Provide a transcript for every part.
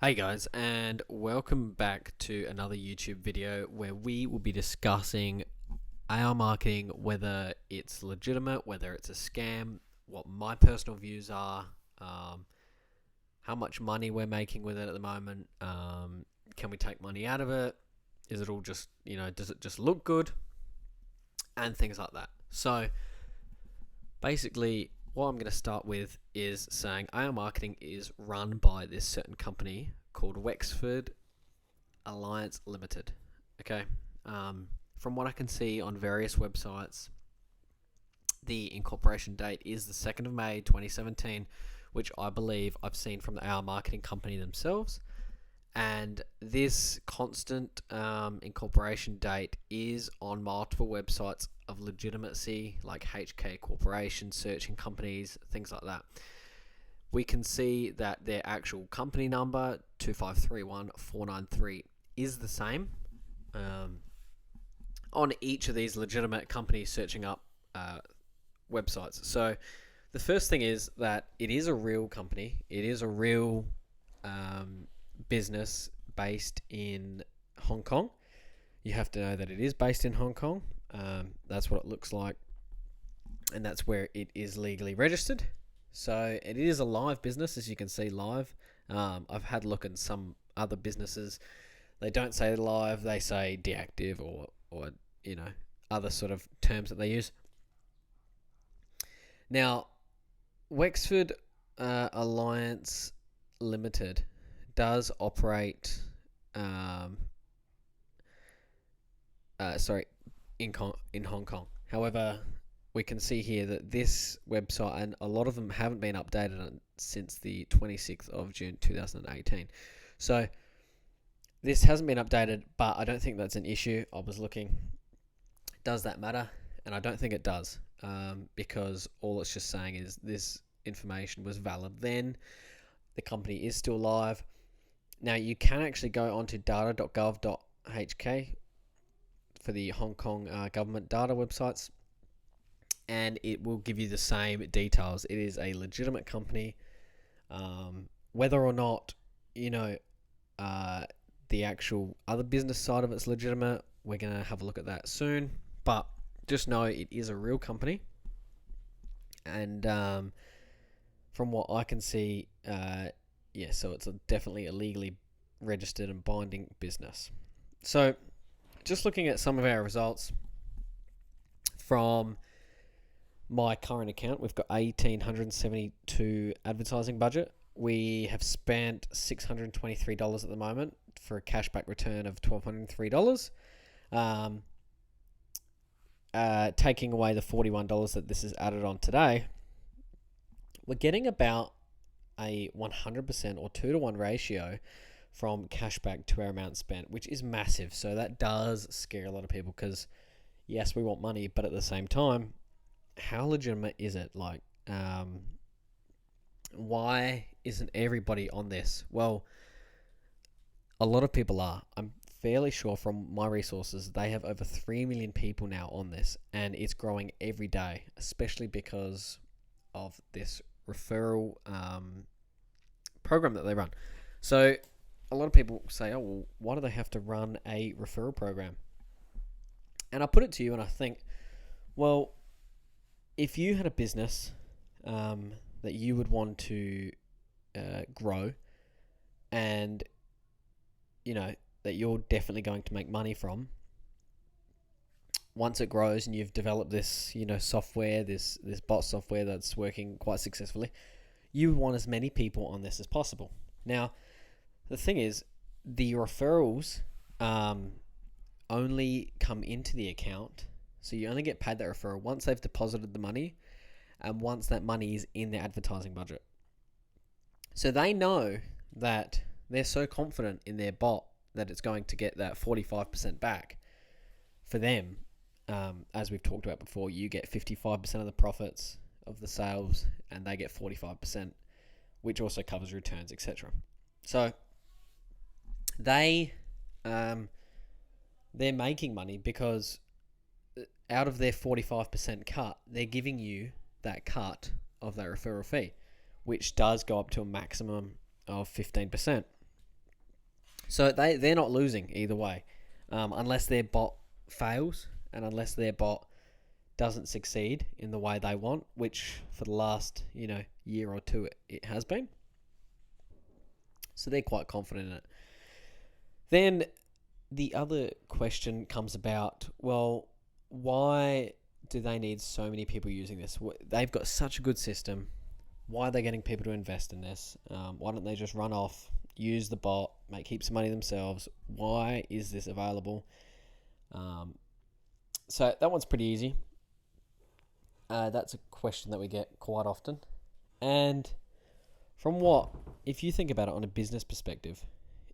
Hey guys, and welcome back to another YouTube video where we will be discussing AR marketing, whether it's legitimate, whether it's a scam, what my personal views are, um, how much money we're making with it at the moment, can we take money out of it, is it all just, does it just look good, and things like that. So basically, what I'm going to start with is saying AR marketing is run by this certain company called Wexford Alliance Limited. Okay. From what I can see on various websites, the incorporation date is the 2nd of May 2017, which I believe I've seen from the AR marketing company themselves. And this constant incorporation date is on multiple websites of legitimacy, like HK Corporation, searching companies, things like that. We can see that their actual company number, 2531493, is the same on each of these legitimate companies searching up websites. So the first thing is that it is a real company. It is a real business based in Hong Kong. You have to know that it is based in Hong Kong. That's what it looks like, and that's where it is legally registered. So it is a live business, as you can see live. I've had a look at some other businesses. They don't say live, they say deactive or other sort of terms that they use. Now, Wexford Alliance Limited does operate in Hong Kong. However, we can see here that this website, and a lot of them haven't been updated since the 26th of June 2018. So this hasn't been updated, but I don't think that's an issue. I was looking, does that matter? And I don't think it does, because all it's just saying is this information was valid then. The company is still live. Now, you can actually go onto data.gov.hk for the Hong Kong government data websites, and it will give you the same details. It is a legitimate company. Whether or not, the actual other business side of it's legitimate, we're going to have a look at that soon. But just know it is a real company. And from what I can see, so it's definitely a legally registered and binding business. So just looking at some of our results from my current account, we've got 1,872 advertising budget. We have spent $623 at the moment for a cashback return of $1,203. Taking away the $41 that this is added on today, we're getting about a 100% or 2-to-1 ratio from cashback to our amount spent, which is massive. So that does scare a lot of people because, yes, we want money, but at the same time, how legitimate is it? Like, why isn't everybody on this? Well, a lot of people are. I'm fairly sure from my resources, they have over 3 million people now on this, and it's growing every day, especially because of this referral program that they run. So a lot of people say, oh, well, why do they have to run a referral program? And I put it to you and I think, well, if you had a business that you would want to grow, and that you're definitely going to make money from, once it grows and you've developed this software, this bot software that's working quite successfully, you want as many people on this as possible. Now, the thing is, the referrals only come into the account. So you only get paid that referral once they've deposited the money and once that money is in their advertising budget. So they know that they're so confident in their bot that it's going to get that 45% back. For them, as we've talked about before, you get 55% of the profits of the sales and they get 45%, which also covers returns, etc. So they're making money because out of their 45% cut, they're giving you that cut of that referral fee, which does go up to a maximum of 15%. So they're not losing either way, unless their bot fails and unless their bot doesn't succeed in the way they want, which for the last year or two it has been. So they're quite confident in it. Then the other question comes about, well, why do they need so many people using this? They've got such a good system. Why are they getting people to invest in this? Why don't they just run off, use the bot, make heaps of money themselves? Why is this available? So that one's pretty easy. That's a question that we get quite often. And if you think about it on a business perspective,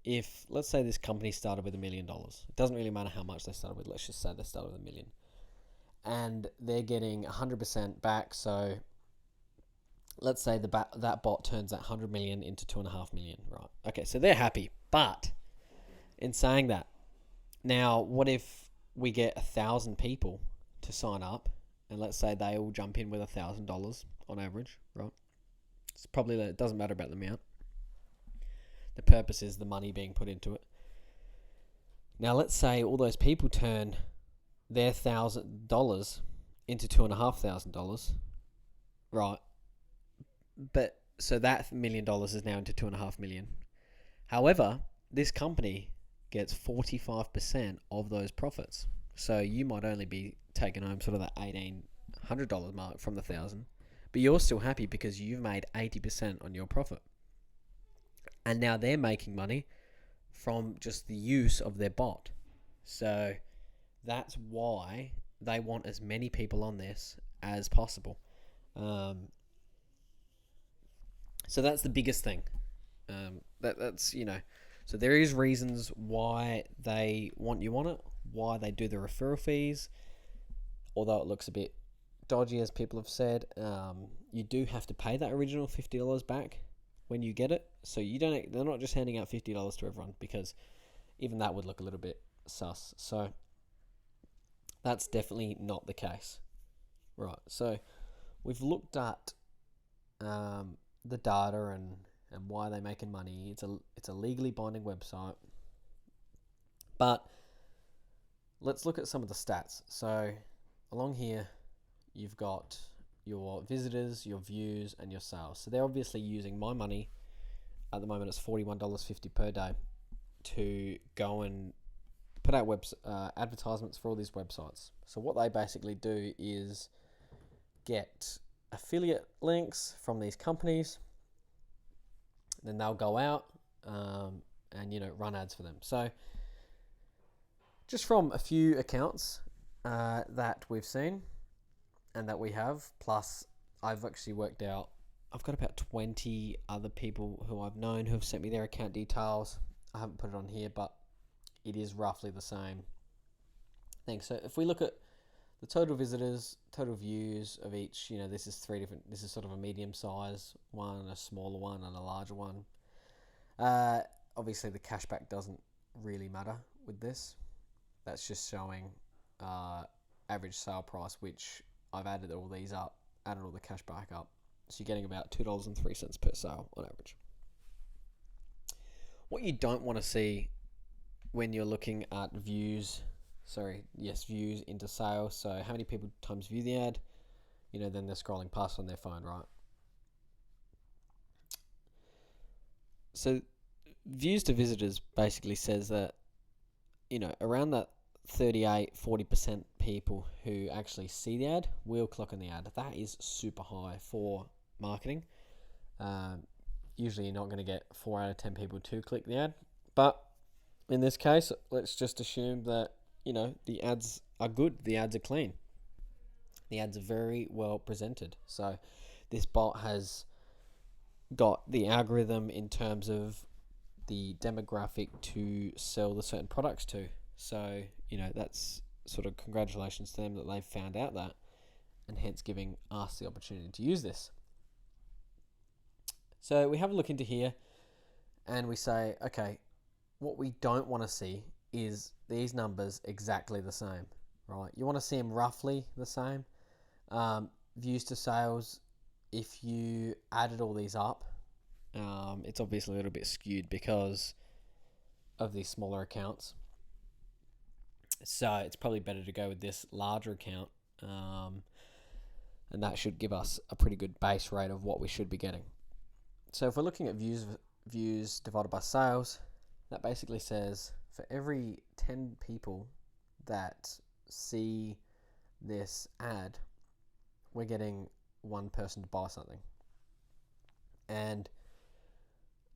if let's say this company started with $1 million, it doesn't really matter how much they started with. Let's just say they started with $1 million, and they're getting 100% back. So let's say that bot turns that 100 million into 2.5 million, right? Okay, so they're happy. But in saying that, now what if we get 1,000 people to sign up, and let's say they all jump in with $1,000 on average, right? It doesn't matter about the amount. The purpose is the money being put into it. Now let's say all those people turn their $1,000 into $2,500, right? But so that $1 million is now into $2.5 million. However, this company gets 45% of those profits. So you might only be taking home sort of that $1,800 mark from the 1,000, but you're still happy because you've made 80% on your profit. And now they're making money from just the use of their bot. So that's why they want as many people on this as possible. So that's the biggest thing. That's so there is reasons why they want you on it, why they do the referral fees. Although it looks a bit dodgy, as people have said, you do have to pay that original $50 back when you get it. So they're not just handing out $50 to everyone, because even that would look a little bit sus. So that's definitely not the case. Right. So we've looked at the data and why they're making money. It's a legally binding website. But let's look at some of the stats. So along here, you've got your visitors, your views, and your sales. So they're obviously using my money. At the moment, it's $41.50 per day to go and put out advertisements for all these websites. So what they basically do is get affiliate links from these companies. Then they'll go out and run ads for them. So just from a few accounts that we've seen and that we have, plus I've actually worked out, I've got about 20 other people who I've known who have sent me their account details. I haven't put it on here, but it is roughly the same thing. So if we look at the total visitors, total views of each, this is this is sort of a medium size one, a smaller one, and a larger one. Obviously the cashback doesn't really matter with this. That's just showing average sale price, which I've added all these up, added all the cashback up. So you're getting about $2.03 per sale on average. What you don't want to see when you're looking at views into sales. So how many people times view the ad? Then they're scrolling past on their phone, right? So views to visitors basically says that, around that 38-40% people who actually see the ad will click on the ad. That is super high for marketing. Usually you're not going to get 4 out of 10 people to click the ad, but in this case, let's just assume that the ads are good, the ads are clean, the ads are very well presented. So this bot has got the algorithm in terms of the demographic to sell the certain products to. So that's sort of congratulations to them that they've found out that, and hence giving us the opportunity to use this. So we have a look into here and we say, okay, what we don't want to see is these numbers exactly the same, right? You want to see them roughly the same. Views to sales, if you added all these up, it's obviously a little bit skewed because of these smaller accounts. So it's probably better to go with this larger account. And that should give us a pretty good base rate of what we should be getting. So if we're looking at views divided by sales, that basically says for every 10 people that see this ad, we're getting one person to buy something. And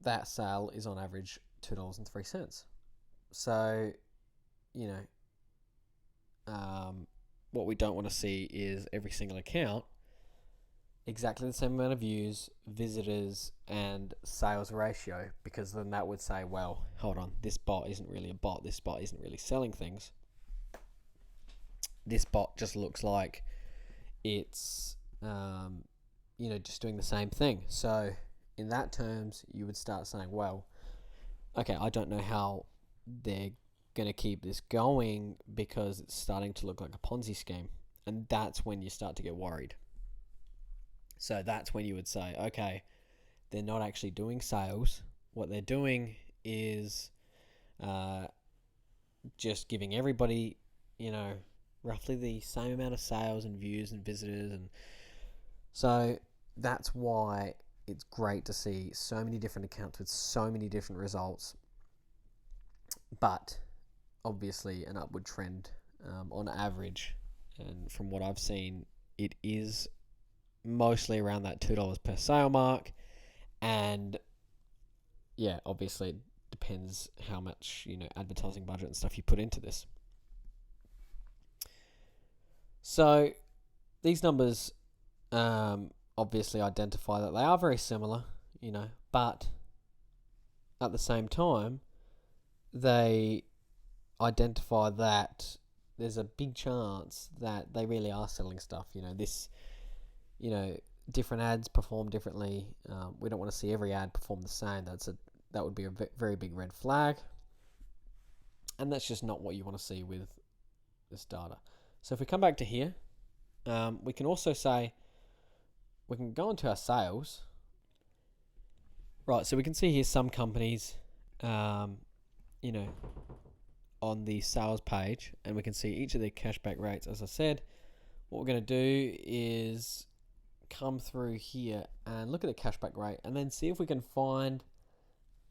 that sale is on average $2.03. So, what we don't want to see is every single account exactly the same amount of views, visitors, and sales ratio, because then that would say, well, hold on, this bot isn't really a bot. This bot isn't really selling things. This bot just looks like it's, just doing the same thing. So in that terms, you would start saying, well, okay, I don't know how they're going to keep this going because it's starting to look like a Ponzi scheme. And that's when you start to get worried. So that's when you would say, okay, they're not actually doing sales. What they're doing is just giving everybody, roughly the same amount of sales and views and visitors. And so that's why it's great to see so many different accounts with so many different results. But obviously an upward trend on average. And from what I've seen, it is mostly around that $2 per sale mark. And yeah, obviously it depends how much, advertising budget and stuff you put into this. So these numbers obviously identify that they are very similar, but at the same time, they identify that there's a big chance that they really are selling stuff. Different ads perform differently. We don't want to see every ad perform the same. That would be a very big red flag. And that's just not what you want to see with this data. So if we come back to here, we can also say, we can go into our sales. Right, so we can see here some companies, on the sales page, and we can see each of their cashback rates. As I said, what we're going to do is come through here and look at the cashback rate and then see if we can find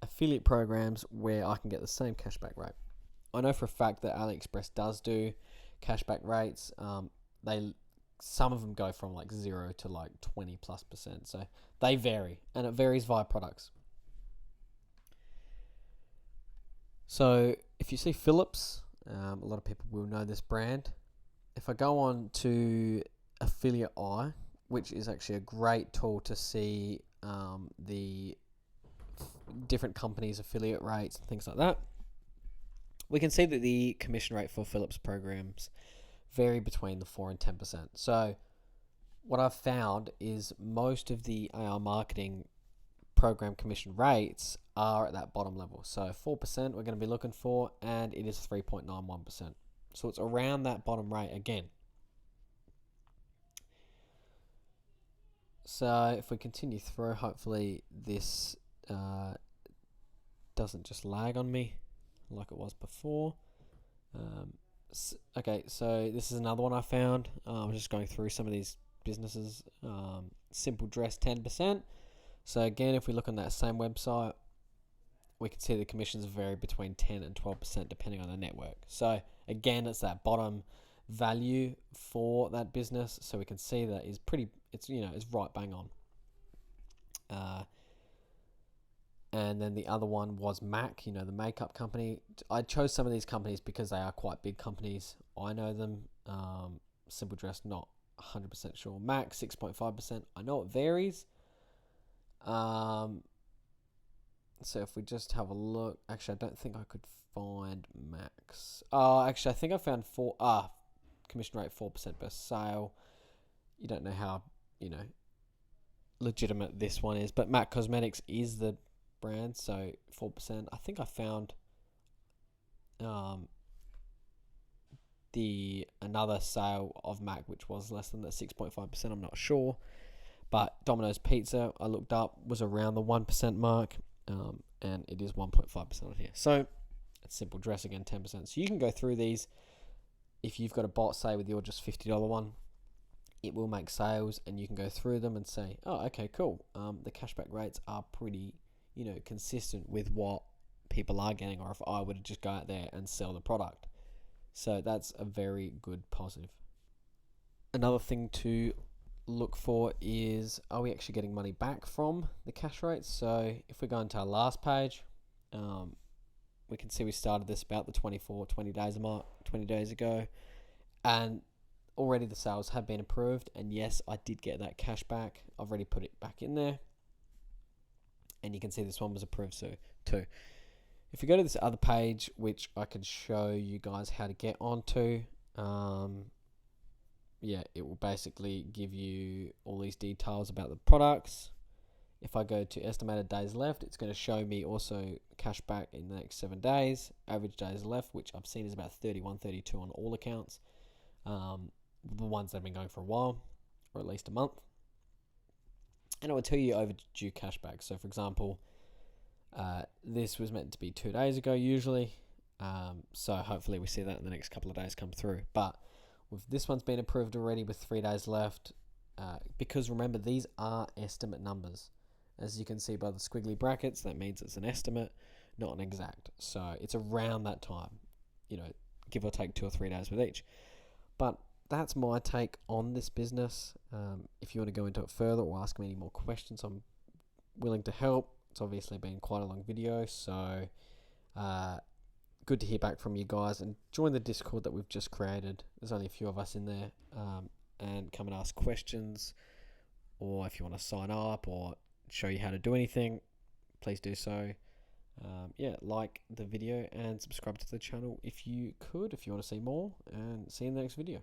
affiliate programs where I can get the same cashback rate. I know for a fact that AliExpress does do cashback rates. Some of them go from like 0 to like 20+%. So they vary, and it varies via products. So if you see Philips, a lot of people will know this brand. If I go on to Affiliate Ai, which is actually a great tool to see the different companies' affiliate rates and things like that, we can see that the commission rate for Philips programs vary between the 4 and 10%. So what I've found is most of the Ai.Marketing program commission rates are at that bottom level. So 4% we're going to be looking for, and it is 3.91%. So it's around that bottom rate again. So if we continue through, hopefully this doesn't just lag on me like it was before. Okay, so this is another one I found. I'm just going through some of these businesses. Simple Dress, 10%. So again, if we look on that same website, we can see the commissions vary between 10 and 12% depending on the network. So again, it's that bottom value for that business. So we can see that it's right bang on. And then the other one was MAC, the makeup company. I chose some of these companies because they are quite big companies. I know them. Simple Dress, not 100% sure. MAC, 6.5%. I know it varies. So if we just have a look, actually, I don't think I could find Max. Actually, I think I found commission rate 4% per sale. You don't know how, legitimate this one is, but MAC Cosmetics is the brand, so 4%. I think I found another sale of MAC which was less than the 6.5%. I'm not sure, but Domino's Pizza I looked up was around the 1% mark, and it is 1.5% on here. So simple dress again, 10%. So you can go through these. If you've got a bot, say with your just $50 one, it will make sales, and you can go through them and say, oh, okay, cool. The cashback rates are pretty, consistent with what people are getting, or if I were to just go out there and sell the product. So that's a very good positive. Another thing to look for is, are we actually getting money back from the cash rates? So if we go into our last page, we can see we started this about the 20 days ago, and already the sales have been approved, and yes, I did get that cash back. I've already put it back in there, and you can see this one was approved too. If you go to this other page, which I can show you guys how to get onto, it will basically give you all these details about the products. If I go to estimated days left, it's going to show me also cash back in the next 7 days. Average days left, which I've seen is about 31, 32 on all accounts. The ones that have been going for a while, or at least a month. And it will tell you overdue cash back. So for example, this was meant to be 2 days ago usually. So hopefully we see that in the next couple of days come through. But with this one's been approved already with 3 days left. Because remember, these are estimate numbers. As you can see by the squiggly brackets, that means it's an estimate, not an exact. So it's around that time, give or take 2 or 3 days with each. But that's my take on this business. If you want to go into it further or ask me any more questions, I'm willing to help. It's obviously been quite a long video, so good to hear back from you guys, and join the Discord that we've just created. There's only a few of us in there, and come and ask questions, or if you want to sign up or show you how to do anything, please do so. Like the video and subscribe to the channel if you want to see more, and see you in the next video.